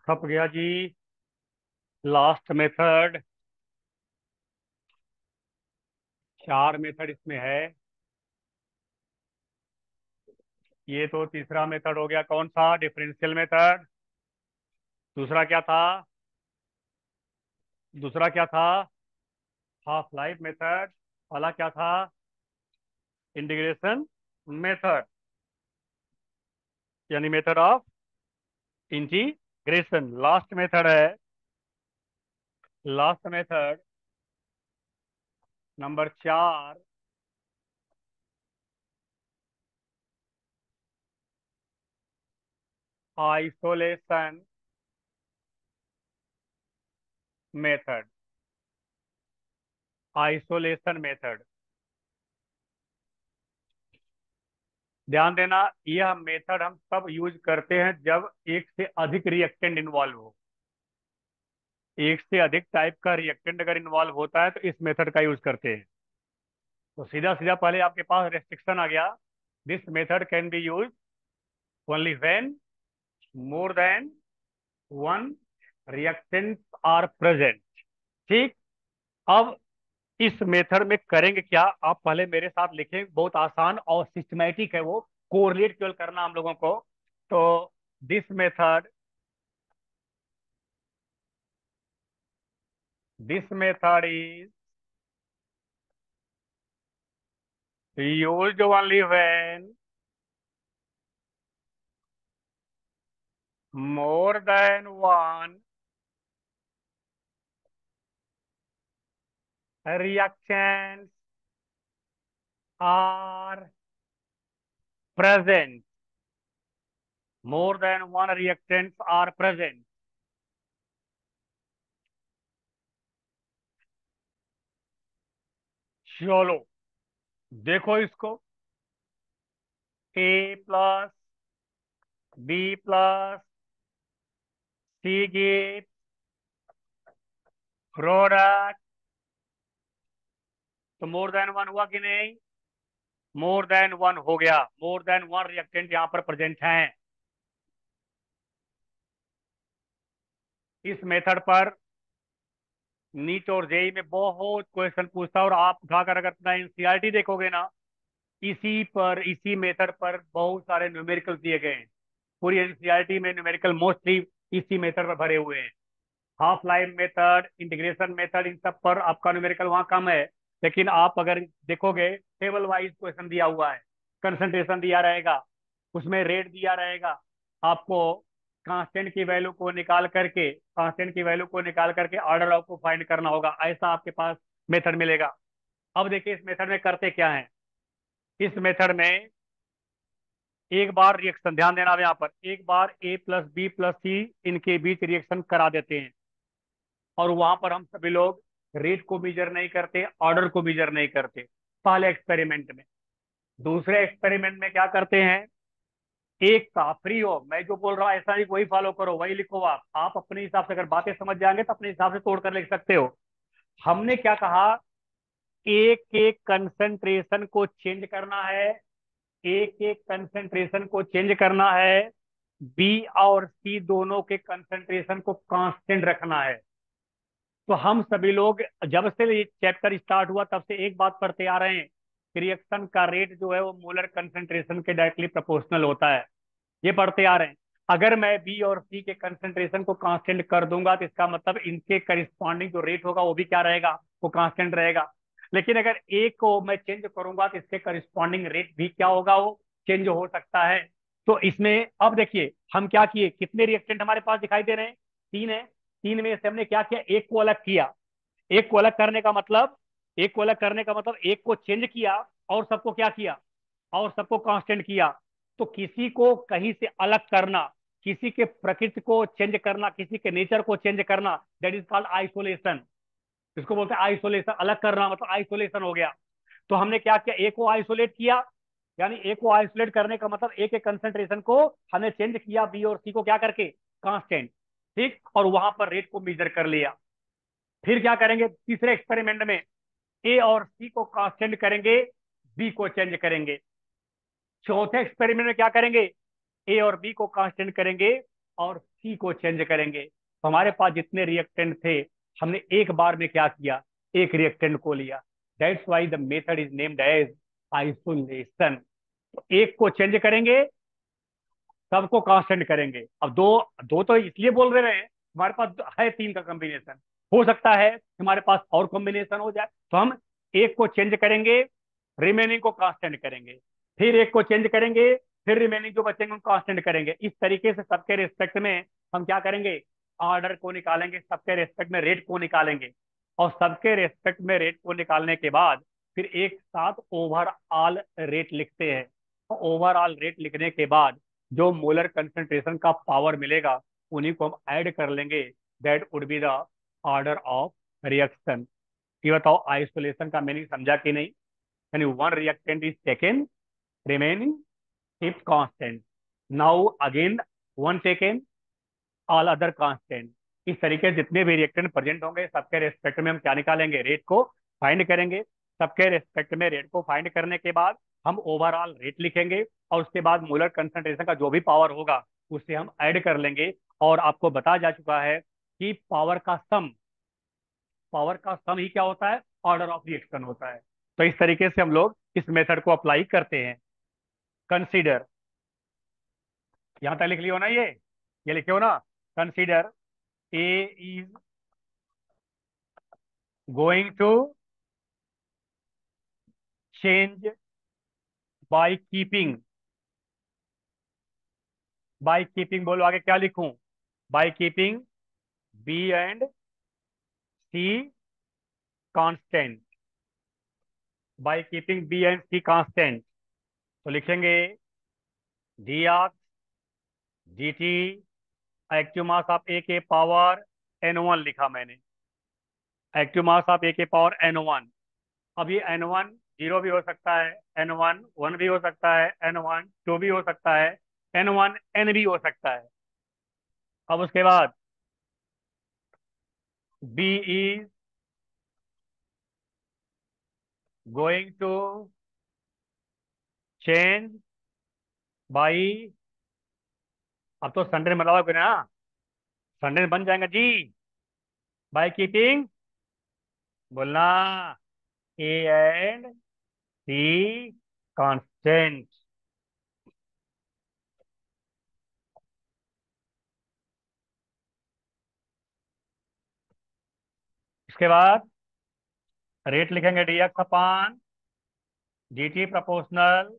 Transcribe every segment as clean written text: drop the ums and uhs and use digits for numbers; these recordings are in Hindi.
खप गया जी। Last method. चार मेथड इसमें है। ये तो तीसरा मेथड हो गया, कौन सा? Differential method. दूसरा क्या था? दूसरा क्या था? Half life method. पहला क्या था? इंटीग्रेशन मेथड, यानी method of integration. Last method है। लास्ट मेथड नंबर चार, आइसोलेशन मेथड। आइसोलेशन मेथड, ध्यान देना। यह मेथड हम तब यूज करते हैं जब एक से अधिक रिएक्टेंट इन्वॉल्व हो। एक से अधिक टाइप का रिएक्टेंट अगर इन्वॉल्व होता है तो इस मेथड का यूज करते हैं। तो सीधा सीधा पहले आपके पास रेस्ट्रिक्शन आ गया। This method can be used only when more than one reactant are present. ठीक। अब इस मेथड में करेंगे क्या, आप पहले मेरे साथ लिखें। बहुत आसान और सिस्टमैटिक है वो। कोरिलेट केवल करना हम लोगों को। तो this method, this method is used only when more than one reactions are present. More than one reactants are present. चलो देखो इसको। ए प्लस बी प्लस सी गिव प्रोडक्ट। तो मोर देन वन हुआ कि नहीं? मोर देन वन हो गया। मोर देन वन रिएक्टेंट यहाँ पर प्रेजेंट हैं। इस मेथड पर नीट और जेई में बहुत क्वेश्चन पूछता है, और आप उठाकर अगर अपना एनसीईआरटी देखोगे ना, इसी पर, इसी मेथड पर बहुत सारे न्यूमेरिकल दिए गए हैं। पूरी एनसीईआरटी में न्यूमेरिकल मोस्टली इसी मेथड पर भरे हुए हैं। Half life method, integration method, इन सब पर आपका न्यूमेरिकल वहाँ कम है। लेकिन आप अगर देखोगे, टेबल वाइज क्वेश्चन दिया हुआ है, कंसंट्रेशन दिया रहेगा, उसमें रेट दिया रहेगा। आपको कांस्टेंट की वैल्यू को निकाल करके, कांस्टेंट की वैल्यू को निकाल करके ऑर्डर ऑफ को फाइंड करना होगा, ऐसा आपके पास मेथड मिलेगा। अब देखिए इस मेथड में करते क्या है। इस मेथड में एक बार रिएक्शन, ध्यान देना अब यहाँ पर, एक बार ए प्लस बी प्लस सी इनके बीच रिएक्शन करा देते हैं। और वहां पर हम सभी लोग रेट को मेजर नहीं करते, ऑर्डर को मेजर नहीं करते, पहले एक्सपेरिमेंट में। दूसरे एक्सपेरिमेंट में क्या करते हैं, एक का फ्री हो, मैं जो बोल रहा हूँ ऐसा ही वही फॉलो करो, वही लिखो। आप अपने हिसाब से अगर बातें समझ जाएंगे तो अपने हिसाब से तोड़ कर लिख सकते हो। हमने क्या कहा, एक के कंसंट्रेशन को चेंज करना है। एक एक कंसंट्रेशन को चेंज करना है। बी और सी दोनों के कंसंट्रेशन को कांस्टेंट रखना है। तो हम सभी लोग जब से ये चैप्टर स्टार्ट हुआ तब से एक बात पढ़ते आ रहे हैं कि रिएक्शन का रेट जो है वो मोलर कंसंट्रेशन के डायरेक्टली प्रोपोर्शनल होता है। ये पढ़ते आ रहे हैं। अगर मैं बी और सी के कंसंट्रेशन को कांस्टेंट कर दूंगा तो इसका मतलब इनके करिस्पॉन्डिंग जो रेट होगा वो भी क्या रहेगा, वो कांस्टेंट रहेगा। लेकिन अगर ए को मैं चेंज करूंगा तो इसके करिस्पॉन्डिंग रेट भी क्या होगा, वो चेंज हो सकता है। तो इसमें अब देखिए हम क्या किए, कितने रिएक्टेंट हमारे पास दिखाई दे रहे हैं? तीन है। तीन में से हमने क्या किया, एक को अलग किया। एक को अलग करने का मतलब, एक को अलग करने का मतलब एक को चेंज किया और सबको क्या किया, और सबको कांस्टेंट किया। तो किसी को कहीं से अलग करना, किसी के प्रकृति को चेंज करना, किसी के नेचर को चेंज करना, दैट इज कॉल्ड आइसोलेशन। इसको बोलते हैं आइसोलेशन। अलग करना मतलब आइसोलेशन हो गया। तो हमने क्या किया, ए को आइसोलेट किया। यानी ए को आइसोलेट करने का मतलब ए के कंसेंट्रेशन को हमने चेंज किया, बी और सी को क्या करके, कांस्टेंट। ठीक, और वहां पर रेट को मेजर कर लिया। फिर क्या करेंगे तीसरे एक्सपेरिमेंट में, ए और सी को कांस्टेंट करेंगे, बी को चेंज करेंगे। चौथे एक्सपेरिमेंट में क्या करेंगे, ए और बी को कांस्टेंट करेंगे, और सी को चेंज करेंगे, तो हमारे पास जितने रिएक्टेंट थे, हमने एक बार में क्या किया, एक रिएक्टेंट को लिया। That's why the method is named as isolation. एक को चेंज करेंगे, सबको कांस्टेंट करेंगे। अब दो, दो तो इसलिए बोल रहे हैं, हमारे पास है तीन का कॉम्बिनेशन, हो सकता है हमारे पास और कॉम्बिनेशन हो जाए, तो हम एक को चेंज करेंगे, रिमेनिंग को कांस्टेंट करेंगे, फिर एक को चेंज करेंगे, फिर रिमेनिंग जो बचेंगे उनको कांस्टेंट करेंगे। इस तरीके से सबके रिस्पेक्ट में हम क्या करेंगे, ऑर्डर को निकालेंगे, सबके रिस्पेक्ट में रेट को निकालेंगे, और सबके रिस्पेक्ट में रेट को निकालने के बाद फिर एक साथ ओवरऑल रेट लिखते हैं। ओवरऑल रेट लिखने के बाद जो मोलर कंसंट्रेशन का पावर मिलेगा, उन्हीं को हम ऐड कर लेंगे। That would be the order of reaction. ये बताओ आइसोलेशन का मीनिंग समझा कि नहीं? यानी one reactant is taken, remaining if constant. Now again one taken, all other constant. इस तरीके से जितने भी रिएक्टेंट प्रेजेंट होंगे, सबके रेस्पेक्ट में हम क्या निकालेंगे, रेट को फाइंड करेंगे। सबके रेस्पेक्ट में रेट को फाइंड करने के बाद हम ओवरऑल रेट लिखेंगे, और उसके बाद मोलर कंसंट्रेशन का जो भी पावर होगा उसे हम ऐड कर लेंगे। और आपको बताया जा चुका है कि पावर का सम ही क्या होता है, ऑर्डर ऑफ रिएक्शन होता है। तो इस तरीके से हम लोग इस मेथड को अप्लाई करते हैं। कंसीडर, यहां तक लिख लियो ना, ये लिखे हो ना। Consider A is going to change by keeping. By keeping बोलो, आगे क्या लिखूं, by keeping B and C constant. By keeping B and C constant, तो लिखेंगे D of D T active mass of A के पावर एन वन लिखा मैंने। एक्टिव मास ऑफ ए के पावर एन वन। अब ये एन वन जीरो भी हो सकता है, एन वन वन भी हो सकता है, एन वन टू भी हो सकता है, एन वन एन भी हो सकता है। अब उसके बाद B is going to change by, अब तो संडे में बताओगे ना, संडे में बन जाएगा जी। बाई कीपिंग बोलना ए एंड सी कांस्टेंट। इसके बाद रेट लिखेंगे D X upon D T proportional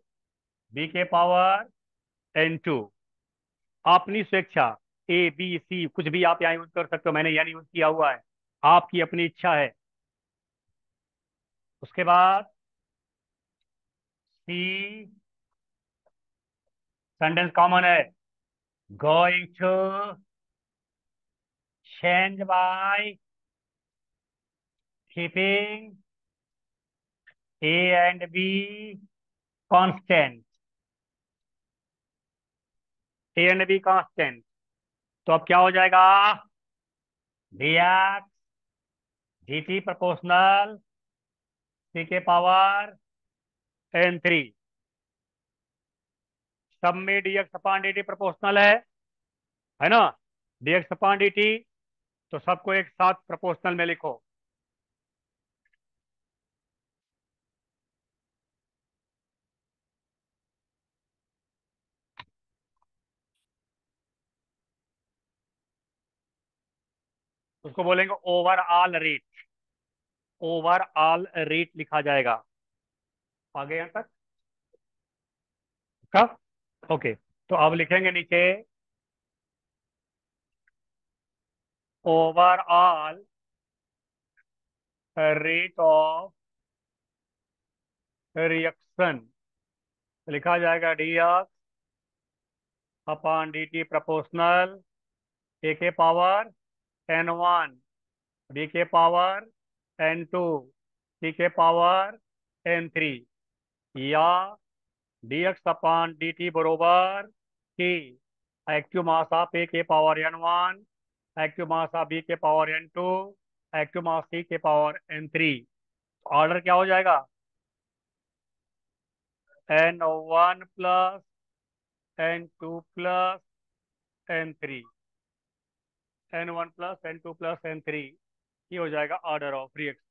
B के पावर एन टू। अपनी स्वेच्छा, ए बी सी कुछ भी आप यहाँ यूज कर सकते हो, मैंने यहाँ यूज किया हुआ है, आपकी अपनी इच्छा है। उसके बाद सी, सेंटेंस कॉमन है, going to change by keeping A and B constant. A and B constant, तो अब क्या हो जाएगा, D X D T proportional C के पावर एन थ्री। सब में D X upon D T proportional है ना, D X upon D T, तो सबको एक साथ प्रोपोर्शनल में लिखो। उसको बोलेंगे ओवरऑल रेट, ओवरऑल रेट लिखा जाएगा। आगे यहाँ तक कब, ओके। तो अब लिखेंगे नीचे ओवरऑल रेट ऑफ रिएक्शन, लिखा जाएगा D X upon D T proportional A के पावर एन वन बी के पावर एन टू सी के पावर एन थ्री, या D X upon D T बरोबर की एक्टिव मास ऑफ ए के power N one, active mass of B के power N two, active mass C के पावर एन थ्री। ऑर्डर क्या हो जाएगा, N one plus N two plus N three. N1 + N2 + N3, ये हो जाएगा ऑर्डर ऑफ रिएक्शन।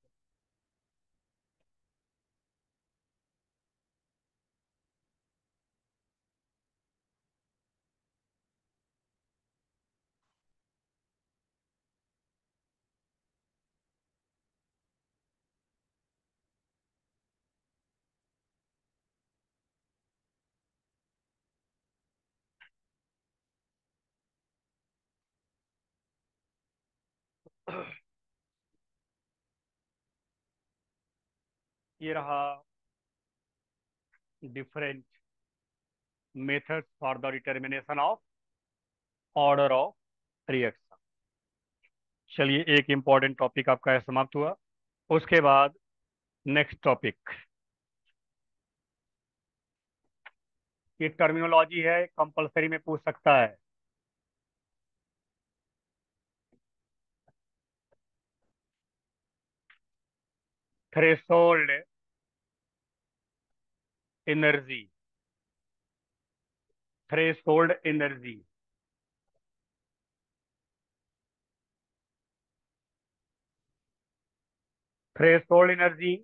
ये रहा different methods for the determination of order of reaction. चलिए, एक इम्पॉर्टेंट टॉपिक आपका यह समाप्त हुआ। उसके बाद नेक्स्ट टॉपिक, ये टर्मिनोलॉजी है, कंपलसरी में पूछ सकता है। Threshold energy, threshold energy. Threshold energy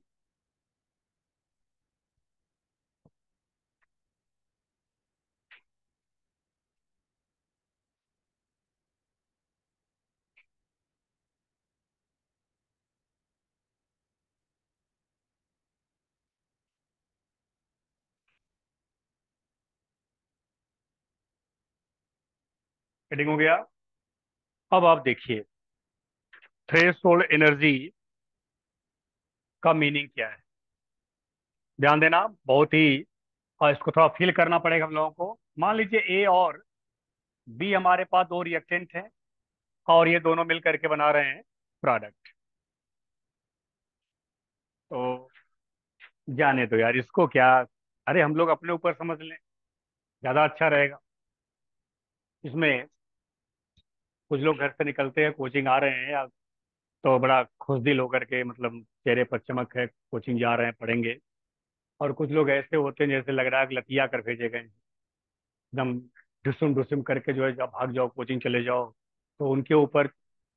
heading हो गया। अब आप देखिए, थ्रेशोल्ड एनर्जी का मीनिंग क्या है। ध्यान देना, बहुत ही, और इसको थोड़ा फील करना पड़ेगा हम लोगों को। मान लीजिए ए और बी हमारे पास दो रिएक्टेंट हैं, और ये दोनों मिल करके बना रहे हैं प्रोडक्ट। तो जाने दो यार इसको, क्या, अरे हम लोग अपने ऊपर समझ लें, ज्यादा अच्छा रहेगा। इसमें कुछ लोग घर से निकलते हैं, कोचिंग आ रहे हैं, या तो बड़ा खुश दिल होकर के, मतलब चेहरे पर चमक है, कोचिंग जा रहे हैं, पढ़ेंगे। और कुछ लोग ऐसे होते हैं जैसे लग रहा है कि लतिया कर भेजे गए हैं, एकदम ढुसुम ढुसुम करके जो है, जब भाग जाओ कोचिंग चले जाओ। तो उनके ऊपर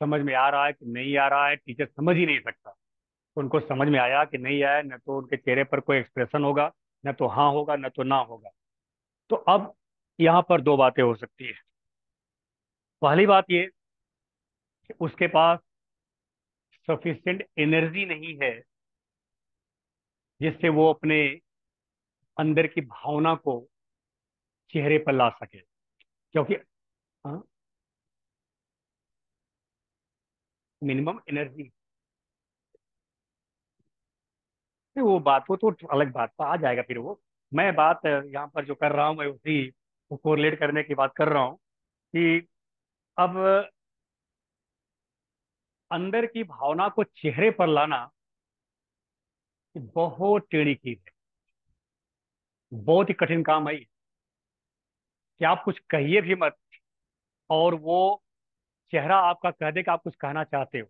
समझ में आ रहा है कि नहीं आ रहा है, टीचर समझ ही नहीं सकता। उनको समझ में आया कि नहीं आया, न तो उनके चेहरे पर कोई एक्सप्रेशन होगा, न तो हाँ होगा, न तो ना होगा। तो अब यहाँ पर दो बातें हो सकती है। पहली बात ये कि उसके पास सफिशिएंट एनर्जी नहीं है, जिससे वो अपने अंदर की भावना को चेहरे पर ला सके। क्योंकि मिनिमम एनर्जी, वो बात, वो तो अलग बात पर आ जाएगा फिर वो। मैं बात यहाँ पर जो कर रहा हूँ, मैं उसी को कोरिलेट करने की बात कर रहा हूँ कि अब अंदर की भावना को चेहरे पर लाना बहुत टेढ़ी चीज है, बहुत ही कठिन काम है ये। कि आप कुछ कहिए भी मत, और वो चेहरा आपका कह दे कि आप कुछ कहना चाहते हो।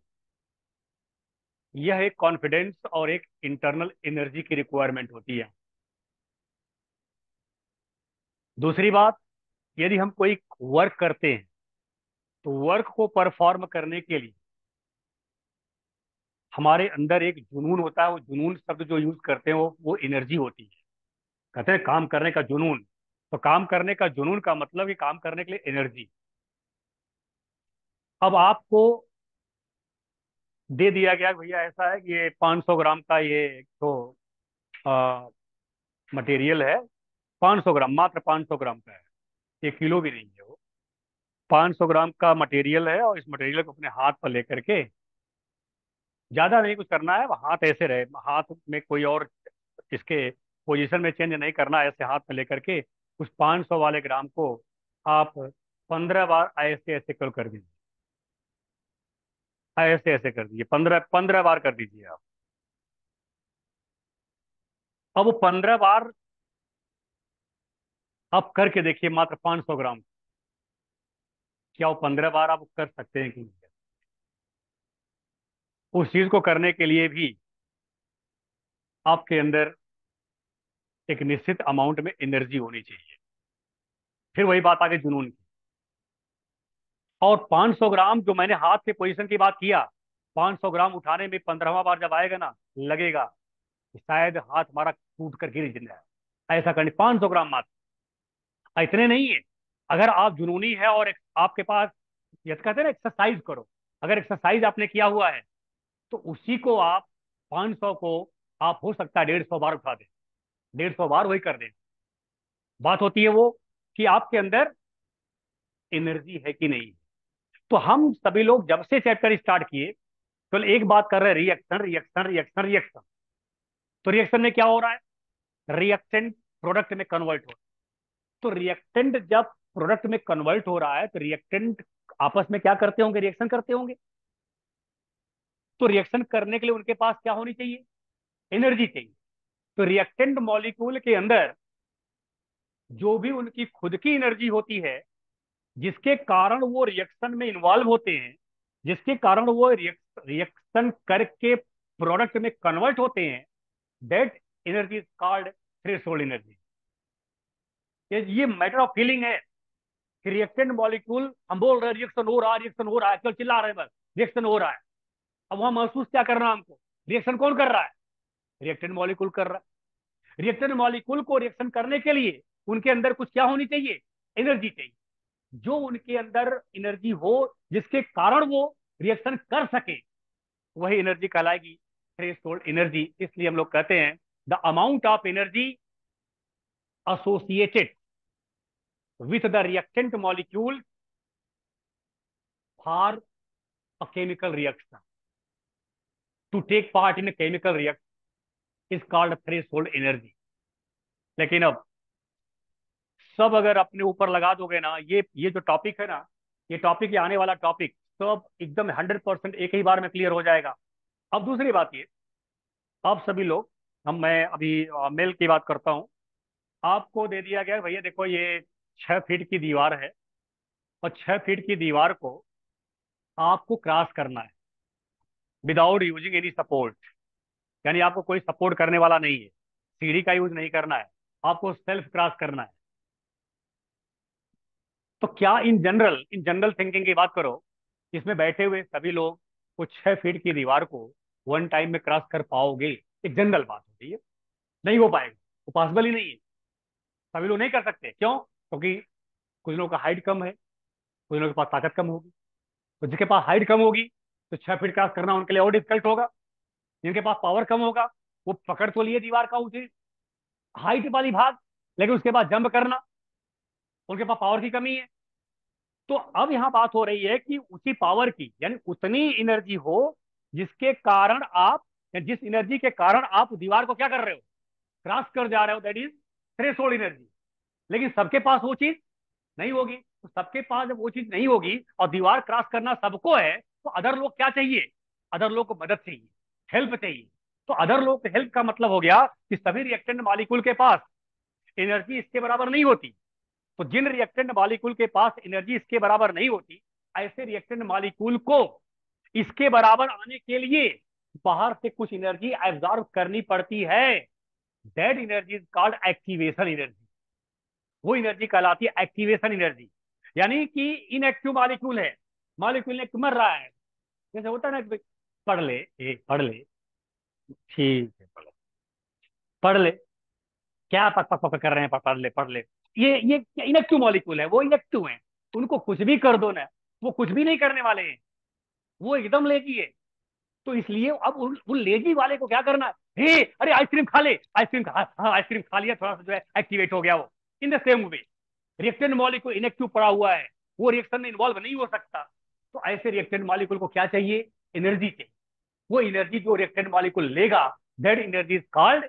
यह एक कॉन्फिडेंस और एक इंटरनल एनर्जी की रिक्वायरमेंट होती है। दूसरी बात, यदि हम कोई वर्क करते हैं, तो वर्क को परफॉर्म करने के लिए हमारे अंदर एक जुनून होता है। वो जुनून शब्द जो यूज करते हैं, वो एनर्जी होती है। कहते हैं काम करने का जुनून। तो काम करने का जुनून का मतलब ये काम करने के लिए एनर्जी। अब आपको दे दिया गया कि भैया ऐसा है कि ये 500 ग्राम का ये तो मटेरियल है। 500 ग्राम, मात्र 500 ग्राम का है, ये किलो भी नहीं है वो। 500 ग्राम का मटेरियल है, और इस मटेरियल को अपने हाथ पर लेकर के, ज्यादा नहीं कुछ करना है, हाथ ऐसे रहे, हाथ में कोई और इसके पोजीशन में चेंज नहीं करना है। ऐसे हाथ में लेकर के उस 500 वाले ग्राम को आप 15 बार ऐसे ऐसे कर दीजिए। ऐसे ऐसे कर दीजिए, 15 15 बार कर दीजिए आप। अब वो 15 बार आप करके देखिए, मात्र 500 ग्राम। क्या वो 15 बार आप कर सकते हैं कि नहीं? उस चीज को करने के लिए भी आपके अंदर एक निश्चित अमाउंट में एनर्जी होनी चाहिए। फिर वही बात आगे जुनून की। और 500 ग्राम जो मैंने हाथ के पोजीशन की बात किया, 500 ग्राम उठाने में 15वां बार जब आएगा ना, लगेगा कि शायद हाथ हमारा टूट कर गिर जाए। ऐसा करने 500 ग्राम मात्र, इतने नहीं है। अगर आप जुनूनी है और आपके पास, ये तो कहते हैं ना एक्सरसाइज करो, अगर एक्सरसाइज आपने किया हुआ है तो उसी को आप 500 को आप हो सकता है 150 बार उठा दें। 150 बार वही कर दें। बात होती है वो कि आपके अंदर एनर्जी है कि नहीं। तो हम सभी लोग जब से चैप्टर स्टार्ट किए तो एक बात कर रहे हैं, रिएक्शन रिएक्शन रिएक्शन रिएक्शन। तो रिएक्शन में क्या हो रहा है, रिएक्टेंट प्रोडक्ट में कन्वर्ट हो रहा है। तो रिएक्टेंट जब प्रोडक्ट में कन्वर्ट हो रहा है तो रिएक्टेंट आपस में क्या करते होंगे, रिएक्शन करते होंगे। तो रिएक्शन करने के लिए उनके पास क्या होनी चाहिए, एनर्जी चाहिए। तो रिएक्टेंट मॉलिक्यूल के अंदर जो भी उनकी खुद की एनर्जी होती है, जिसके कारण वो रिएक्शन में इन्वॉल्व होते हैं, जिसके कारण वो रिएक्शन करके प्रोडक्ट में कन्वर्ट होते हैं, that energy is called threshold energy. ये मैटर ऑफ फीलिंग है कि रिएक्टेंट मॉलिक्यूल, हम बोल रहे हैं रिएक्शन हो रहा है, रिएक्शन हो रहा है, केवल चिल्ला रहे हैं बस, रिएक्शन हो रहा है। अब वहां महसूस क्या करना है हमको, रिएक्शन कौन कर रहा है, रिएक्टेंट मॉलिक्यूल कर रहा है। रिएक्टेंट मॉलिक्यूल को रिएक्शन करने के लिए उनके अंदर कुछ क्या होनी चाहिए, एनर्जी चाहिए। जो उनके अंदर एनर्जी हो जिसके कारण वो रिएक्शन कर सके, वही एनर्जी कहलाएगी थ्रेशोल्ड एनर्जी। इसलिए हम लोग कहते हैं the amount of energy associated with the reactant molecule for a chemical reaction, to take part in a chemical reaction, is called threshold energy। लेकिन अब सब अगर अपने ऊपर लगा दोगे ना, ये जो टॉपिक है ना, ये टॉपिक, ये आने वाला टॉपिक सब एकदम 100% एक ही बार में क्लियर हो जाएगा। अब दूसरी बात ये, आप सभी लोग, मैं अभी मेल की बात करता हूँ। आपको दे दिया गया है, भैया देखो ये 6 फीट की दीवार है, और 6 फीट की दीवार को आपको क्रॉस करना है विदाउट यूजिंग एनी सपोर्ट। यानी आपको कोई सपोर्ट करने वाला नहीं है, सीढ़ी का यूज नहीं करना है, आपको सेल्फ क्रॉस करना है। तो क्या इन जनरल थिंकिंग की बात करो, इसमें बैठे हुए सभी लोग वो 6 फीट की दीवार को वन टाइम में क्रॉस कर पाओगे? एक जनरल बात होती है, नहीं हो पाएगा, वो पॉसिबल ही नहीं है। सभी लोग नहीं कर सकते, क्यों? क्योंकि कुछ लोगों का हाइट कम है, कुछ लोगों के पास ताकत कम होगी। तो जिसके पास हाइट कम होगी तो 6 फीट क्रॉस करना उनके लिए और डिफिकल्ट होगा। जिनके पास पावर कम होगा वो पकड़ तो लिए दीवार का ऊंचे हाइट वाली भाग, लेकिन उसके बाद जंप करना, उनके पास पावर की कमी है। तो अब यहाँ बात हो रही है कि उसी पावर की, यानी उतनी एनर्जी हो जिसके कारण आप, या जिस एनर्जी के कारण आप दीवार को क्या कर रहे हो, क्रॉस कर जा रहे हो, दैट इज थ्रेशोल्ड एनर्जी। लेकिन सबके पास वो चीज नहीं होगी। तो सबके पास जब वो चीज नहीं होगी और दीवार क्रॉस करना सबको है, तो अदर लोग क्या चाहिए, अदर लोग को मदद चाहिए, हेल्प चाहिए। तो अदर लोग हेल्प का मतलब हो गया कि सभी रिएक्टेंट मॉलिक्यूल के पास एनर्जी इसके बराबर नहीं होती। तो जिन रिएक्टेंट मॉलिक्यूल के पास एनर्जी इसके बराबर नहीं होती, ऐसे रिएक्टेंट मॉलिक्यूल को इसके बराबर आने के लिए बाहर से कुछ एनर्जी एब्जॉर्ब करनी पड़ती है। That energy is called activation energy. वो एनर्जी कहलाती है एक्टिवेशन एनर्जी। यानी कि इनएक्टिव मॉलिक्यूल है, मॉलिक्यूल ने मर रहा है, जैसे होता है ना कि पढ़ ले, पढ़ ले, ठीक है पढ़ ले, पढ़ ले, क्या पक पक पक कर रहे हैं, पढ़ ले पढ़ ले। ये इनएक्टिव मॉलिक्यूल है, वो इनएक्टिव है। उनको कुछ भी कर दो ना, वो कुछ भी नहीं करने वाले हैं, वो एकदम लेजी है। तो इसलिए अब उन लेजी वाले को क्या करना है, हे अरे आइसक्रीम खा ले, आइसक्रीम खा, हाँ आइसक्रीम खा लिया, थोड़ा सा जो है एक्टिवेट हो गया वो। In the same way reactant molecule inactive पड़ा हुआ है, वो रिएक्शन में इन्वॉल्व नहीं हो सकता। तो ऐसे रिएक्टेंट मॉलिक्यूल को क्या चाहिए, एनर्जी चाहिए। वो एनर्जी जो रिएक्टेंट मॉलिक्यूल लेगा, that energy is called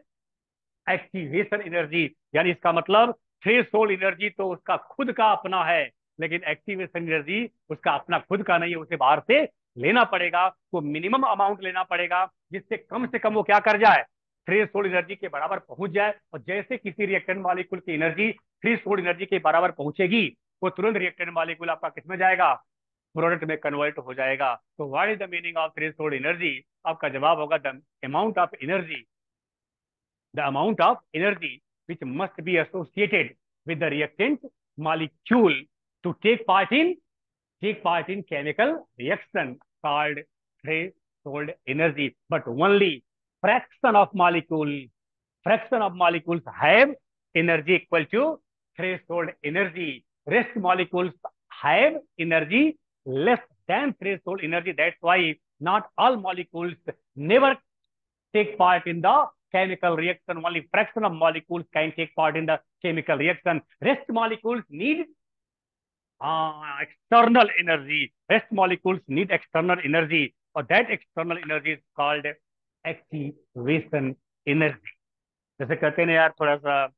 activation energy. यानी इसका मतलब थ्रेशोल्ड एनर्जी तो उसका खुद का अपना है, लेकिन एक्टिवेशन एनर्जी उसका अपना खुद का नहीं है, उसे बाहर से लेना पड़ेगा। तो मिनिमम अमाउंट लेना पड़ेगा जिससे कम से कम वो क्या कर जाए, थ्रेशोल्ड एनर्जी के बराबर पहुंच जाए। और जैसे किसी रिएक्टेंट मॉलिक्यूल की एनर्जी थ्रेशोल्ड एनर्जी के बराबर पहुंचेगी, वो तुरंत रिएक्टेंट मॉलिक्यूल आपका किसमें जाएगा, प्रोडक्ट में कन्वर्ट हो जाएगा। तो what is the meaning of threshold energy? आपका जवाब होगा the amount of energy, the amount of energy which must be associated with the reactant molecule to take part in take part in chemical reaction called threshold energy, but only fraction of molecules have energy equal to threshold energy. Rest molecules have energy less than threshold energy. That's why not all molecules never take part in the chemical reaction. Only fraction of molecules can take part in the chemical reaction. Rest molecules need external energy. Rest molecules need external energy, or that external energy is called activation energy. जैसे कहते हैं ना यार, थोड़ा सा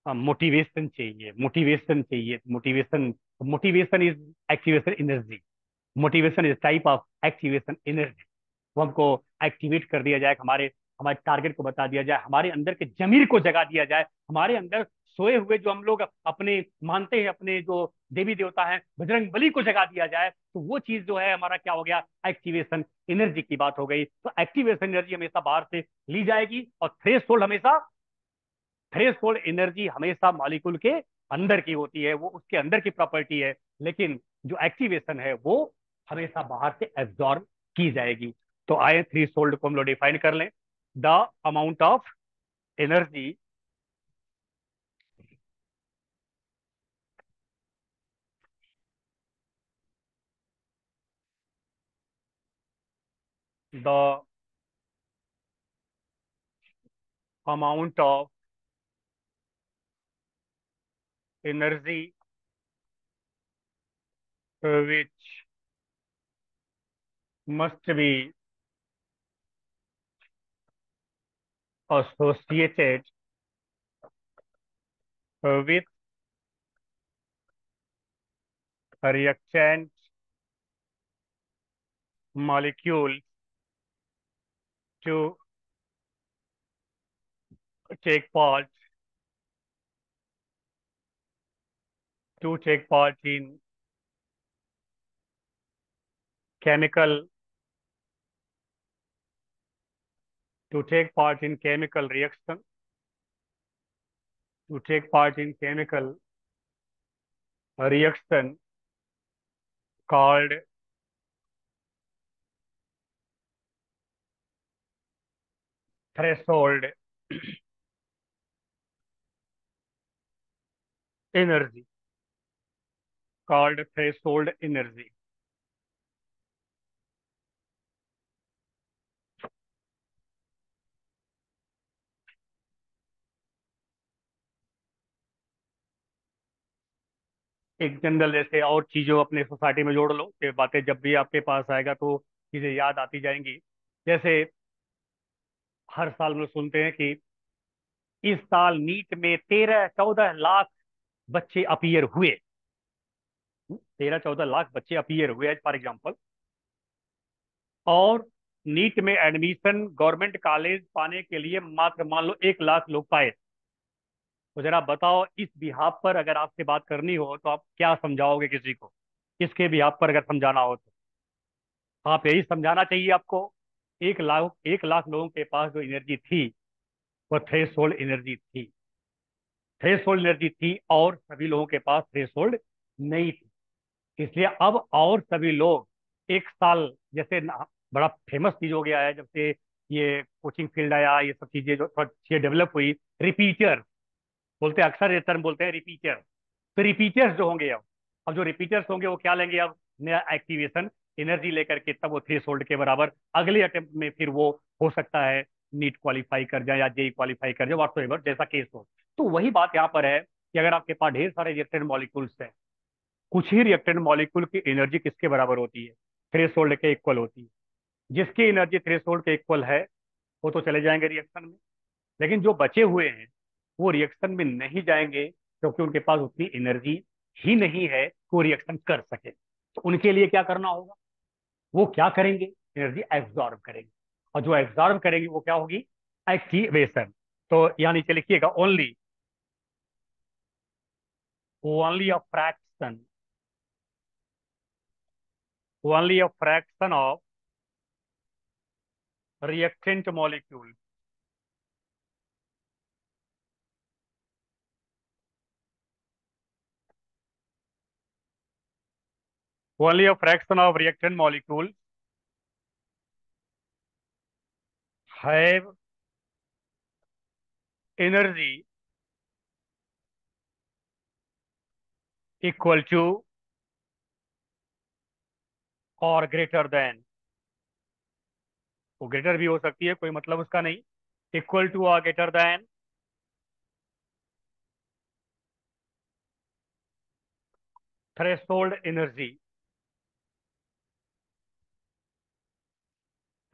मोटिवेशन चाहिए, motivation motivation is activation energy. Motivation is type of activation energy. वो हमको एक्टिवेट कर दिया जाए, हमारे हमारे टारगेट को बता दिया जाए, हमारे अंदर के जमीर को जगा दिया जाए, हमारे अंदर सोए हुए जो हम लोग अपने मानते हैं, अपने जो देवी देवता हैं, बजरंग बली को जगा दिया जाए, तो वो चीज जो है हमारा क्या हो गया, एक्टिवेशन एनर्जी की बात हो गई। तो एक्टिवेशन एनर्जी हमेशा बाहर से ली जाएगी, और थ्रेशोल्ड एनर्जी हमेशा मॉलिक्यूल के अंदर की होती है, वो उसके अंदर की प्रॉपर्टी है। लेकिन जो एक्टिवेशन है वो हमेशा बाहर से एब्जॉर्ब की जाएगी। तो आए थ्रेशोल्ड को हम लोग डिफाइन कर लें। The amount of energy the amount of energy which must be associated with reactant molecule to take part in chemical chemical reaction, to take part in chemical reaction called threshold energy, called threshold energy। एक जनरल जैसे और चीजों अपने सोसाइटी में जोड़ लो, ये बातें जब भी आपके पास आएगा तो चीजें याद आती जाएंगी। जैसे हर साल में सुनते हैं कि इस साल नीट में 13-14 लाख बच्चे अपीयर हुए। 13-14 लाख बच्चे अपीयर हुए फॉर एग्जाम्पल। और नीट में एडमिशन गवर्नमेंट कॉलेज पाने के लिए मात्र मान लो 1 लाख लोग पाए। तो जरा बताओ, इस बिहाफ पर अगर आपसे बात करनी हो तो आप क्या समझाओगे किसी को? इसके बिहाफ पर अगर समझाना हो तो आप यही समझाना चाहिए आपको। 1 लाख लोगों के पास जो एनर्जी थी, वह थ्रेशोल्ड एनर्जी थी। थ्रेशोल्ड एनर्जी थी, और सभी लोगों के पास थ्रेशोल्ड नहीं थी। इसलिए अब और सभी लोग एक साल, जैसे बड़ा फेमस चीज हो गया है जब से ये कोचिंग फील्ड आया, ये सब चीजें जो थोड़ा चीजें डेवलप हुई, रिपीटर बोलते हैं, अक्सर ये टर्म बोलते हैं रिपीटर। तो रिपीटर्स जो होंगे, अब जो रिपीटर्स होंगे वो क्या लेंगे, अब नया एक्टिवेशन एनर्जी लेकर के, तब वो थ्रेशोल्ड के बराबर अगले अटेम्प्ट में फिर वो हो सकता है नीट क्वालिफाई कर जाए या जेई क्वालिफाई कर जाए, व्हाटसोएवर जैसा केस हो। तो वही बात यहाँ पर है कि अगर आपके पास ढेर सारे रिएक्टेंट मॉलिक्यूल्स हैं, कुछ ही रिएक्टेंट मॉलिक्यूल की एनर्जी किसके बराबर होती है, थ्रेशोल्ड के इक्वल होती है। जिसकी एनर्जी थ्रेशोल्ड के इक्वल है वो तो चले जाएंगे रिएक्शन में, लेकिन जो बचे हुए हैं वो रिएक्शन में नहीं जाएंगे, क्योंकि उनके पास उतनी एनर्जी ही नहीं है कि वो रिएक्शन कर सके। तो उनके लिए क्या करना होगा, वो क्या करेंगे, एनर्जी एब्जॉर्ब करेंगे। और जो एब्जॉर्ब करेंगे वो क्या होगी, एक्टिवेशन। तो यहाँ नीचे लिखिएगा, only only a fraction only a fraction of reactant molecule Only a fraction of reactant molecules have energy equal to or greater than, वो ग्रेटर भी हो सकती है, कोई मतलब उसका नहीं, इक्वल टू और greater than threshold energy,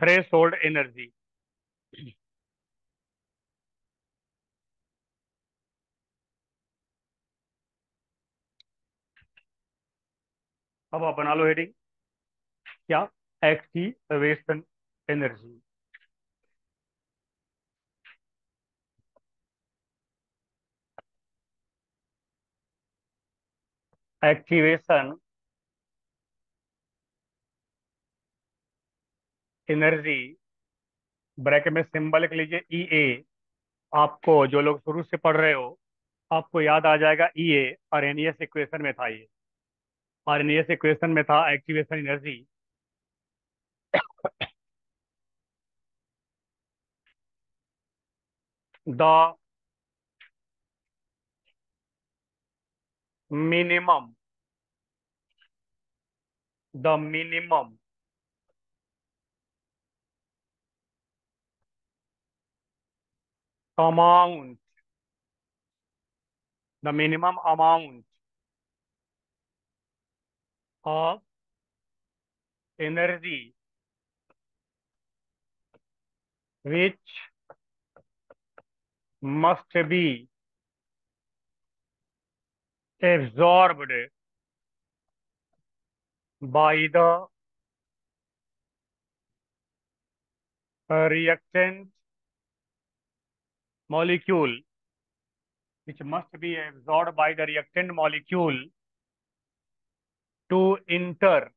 threshold energy. अब आप बना लो हेडिंग, क्या? Activation energy. Activation energy, bracket में सिंबल लिख लीजिए ई ए। आपको जो लोग शुरू से पढ़ रहे हो, आपको याद आ जाएगा ई ए, आर्हेनियस इक्वेशन में था ये, आर्हेनियस इक्वेशन में था activation energy. The minimum, the minimum amount, the minimum amount of energy which must be absorbed by the reactant molecule, which must be absorbed by the reactant molecule to enter,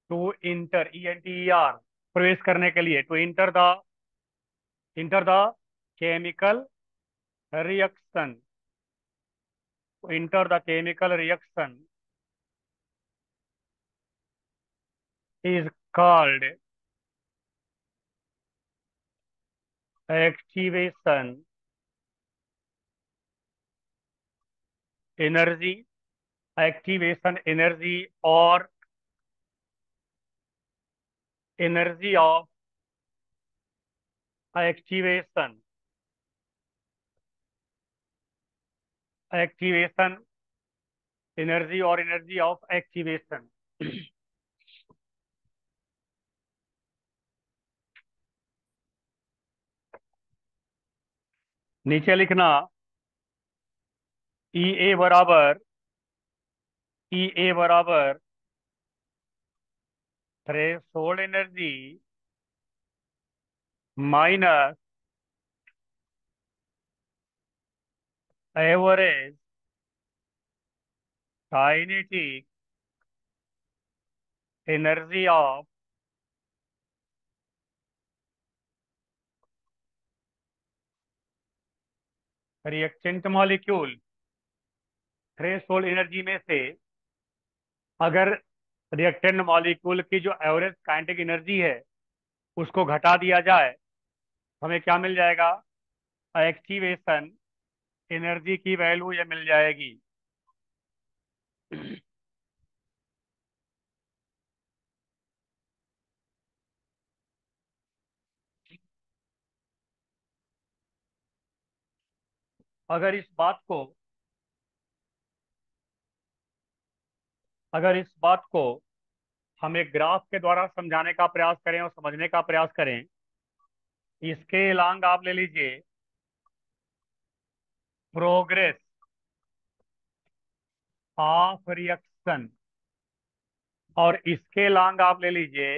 to enter e n t e r, प्रवेश करने के लिए, to enter the chemical reaction, to enter the chemical reaction is called activation energy, activation energy or energy of activation, activation energy और एनर्जी ऑफ एक्टिवेशन। नीचे लिखना ई ए बराबर, ई ए बराबर threshold energy minus average kinetic energy of reactant molecule. Threshold energy में से अगर रिएक्टेंट मॉलिक्यूल की जो एवरेज काइनेटिक एनर्जी है उसको घटा दिया जाए, हमें क्या मिल जाएगा? एक्टिवेशन एनर्जी की वैल्यू ये मिल जाएगी। अगर इस बात को, अगर इस बात को हम एक ग्राफ के द्वारा समझाने का प्रयास करें और समझने का प्रयास करें, इसके लांग आप ले लीजिए प्रोग्रेस ऑफ रिएक्शन, और इसके लांग आप ले लीजिए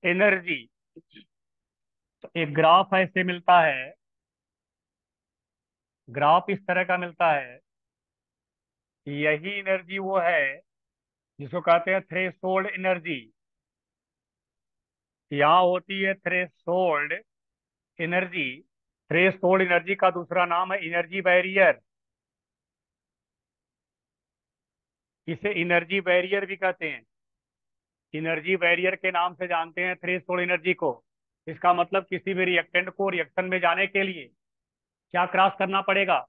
एनर्जी। तो एक ग्राफ ऐसे मिलता है, ग्राफ इस तरह का मिलता है, यही एनर्जी वो है जिसको कहते हैं थ्रेशोल्ड एनर्जी। यहाँ होती है थ्रेशोल्ड एनर्जी। थ्रेशोल्ड एनर्जी का दूसरा नाम है एनर्जी बैरियर। इसे एनर्जी बैरियर भी कहते हैं। एनर्जी बैरियर के नाम से जानते हैं थ्रेशोल्ड एनर्जी को। इसका मतलब किसी भी रिएक्टेंट को रिएक्शन में जाने के लिए क्या क्रॉस करना पड़ेगा?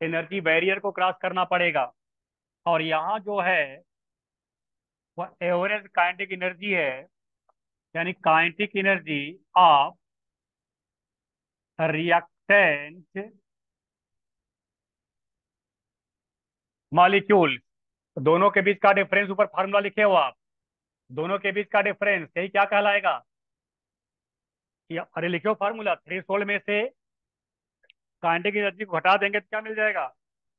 एनर्जी बैरियर को क्रॉस करना पड़ेगा। और यहाँ जो है वह एवरेज काइनेटिक एनर्जी है, यानी kinetic energy of reactant molecule. दोनों के बीच का डिफरेंस ऊपर फार्मूला लिखे हो आप। दोनों के बीच का डिफरेंस यही क्या कहलाएगा? अरे लिखो फार्मूला, थ्रेशोल्ड में से काइनेटिक एनर्जी को घटा देंगे तो क्या मिल जाएगा?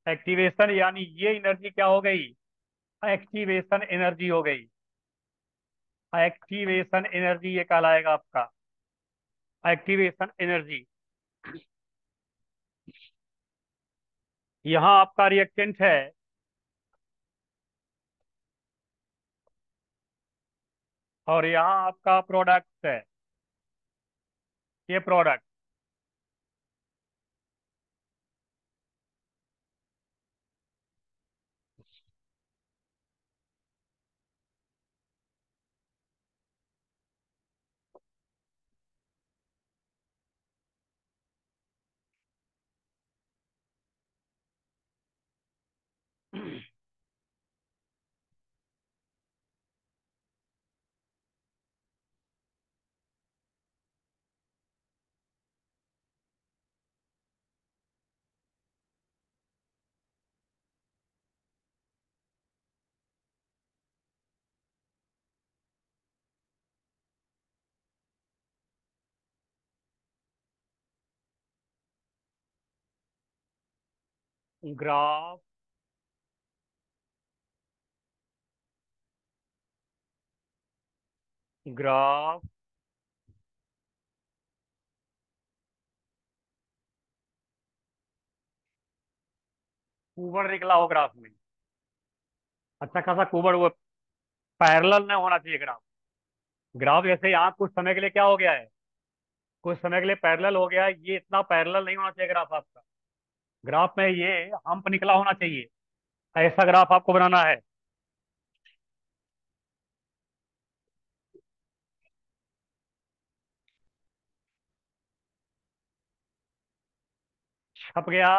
एक्टिवेशन, यानी ये एनर्जी क्या हो गई? एक्टिवेशन एनर्जी हो गई। एक्टिवेशन एनर्जी ये कहलाएगा आपका, एक्टिवेशन एनर्जी। यहाँ आपका रिएक्टेंट है और यहाँ आपका प्रोडक्ट है। ये प्रोडक्ट। ग्राफ, ग्राफ कुबड़ निकला हो ग्राफ में। अच्छा खासा कुबड़, वो पैरेलल नहीं होना चाहिए ग्राफ। ग्राफ जैसे यहाँ कुछ समय के लिए क्या हो गया है, कुछ समय के लिए पैरेलल हो गया है, ये इतना पैरेलल नहीं होना चाहिए ग्राफ आपका। ग्राफ में ये हम्प निकला होना चाहिए। ऐसा ग्राफ आपको बनाना है। छप गया।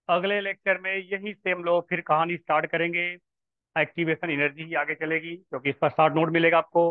अगले लेक्चर में यही से हम लोग फिर कहानी स्टार्ट करेंगे। एक्टिवेशन एनर्जी ही आगे चलेगी क्योंकि इसका शॉर्ट नोट मिलेगा आपको।